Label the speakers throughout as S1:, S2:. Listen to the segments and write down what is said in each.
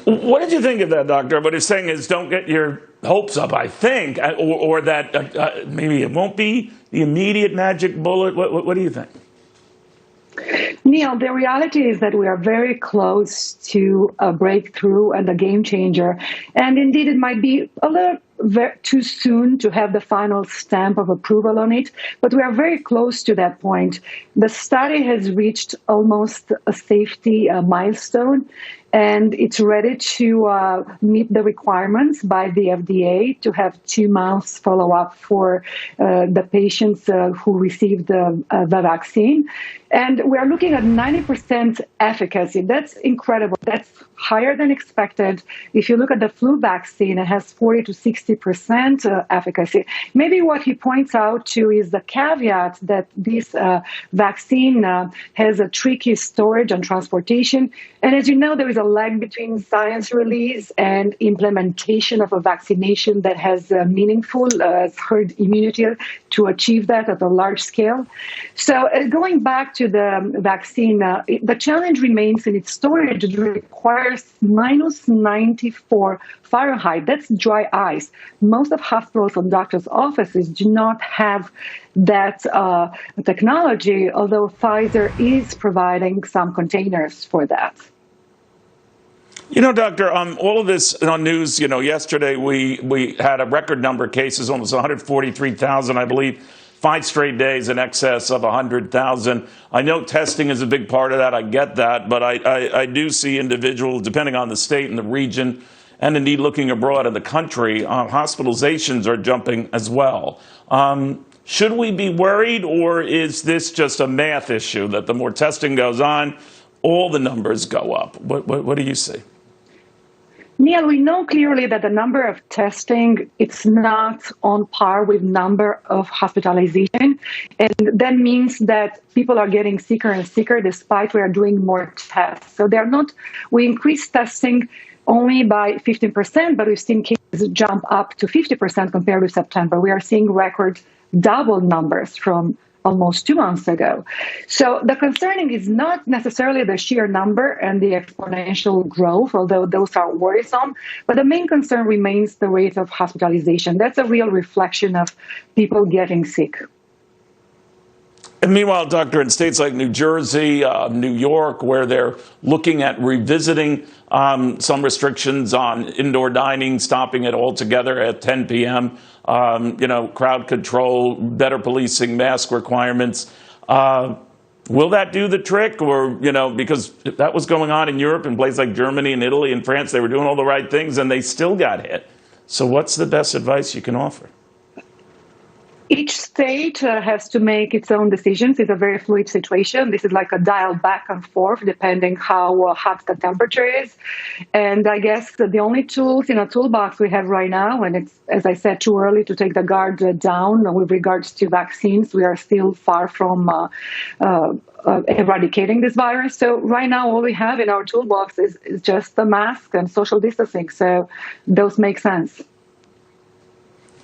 S1: What did you think of that, Doctor? What he's saying is don't get your hopes up, I think, or that maybe it won't be the immediate magic bullet. What do you think?
S2: Neil, the reality is that we are very close to a breakthrough and a game changer. And indeed, it might be a little too soon to have the final stamp of approval on it, but we are very close to that point. The study has reached almost a safety milestone, and it's ready to meet the requirements by the FDA to have 2 months follow-up for the patients who received the vaccine. And we're looking at 90% efficacy. That's incredible. That's higher than expected. If you look at the flu vaccine, it has 40 to 60% efficacy. Maybe what he points out to is the caveat that this vaccine has a tricky storage and transportation. And as you know, there is a lag between science release and implementation of a vaccination that has meaningful herd immunity to achieve that at a large scale. So going back to the vaccine, the challenge remains in its storage. It requires minus 94 Fahrenheit. That's dry ice. Most of hospitals and doctors' offices do not have that technology, although Pfizer is providing some containers for that.
S1: You know, Doctor, all of this on news, yesterday we had a record number of cases, almost 143,000, I believe, 5 straight days in excess of 100,000. I know testing is a big part of that. I get that. But I do see individuals, depending on the state and the region, and indeed looking abroad in the country, hospitalizations are jumping as well. Should we be worried, or is this just a math issue that the more testing goes on, all the numbers go up? What do you see?
S2: Neil, we know clearly that the number of testing, it's not on par with number of hospitalization. And that means that people are getting sicker and sicker despite we are doing more tests. So we increased testing only by 15%, but we've seen cases jump up to 50% compared with September. We are seeing record double numbers from almost 2 months ago. So the concerning is not necessarily the sheer number and the exponential growth, although those are worrisome, but the main concern remains the rate of hospitalization. That's a real reflection of people getting sick.
S1: And meanwhile, Doctor, in states like New Jersey, New York, where they're looking at revisiting some restrictions on indoor dining, stopping it altogether at 10 p.m., crowd control, better policing, mask requirements. Will that do the trick? Or, because that was going on in Europe, in places like Germany and Italy and France, they were doing all the right things and they still got hit. So what's the best advice you can offer?
S2: Each state has to make its own decisions. It's a very fluid situation. This is like a dial back and forth, depending how hot the temperature is. And I guess the only tools in a toolbox we have right now, and it's, as I said, too early to take the guard down with regards to vaccines. We are still far from eradicating this virus. So right now, all we have in our toolbox is just the mask and social distancing. So those make sense.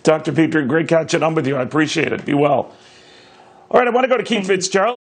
S1: Dr. Petre, great catching up with you. I appreciate it. Be well. All right, I want to go to Keith Fitzgerald.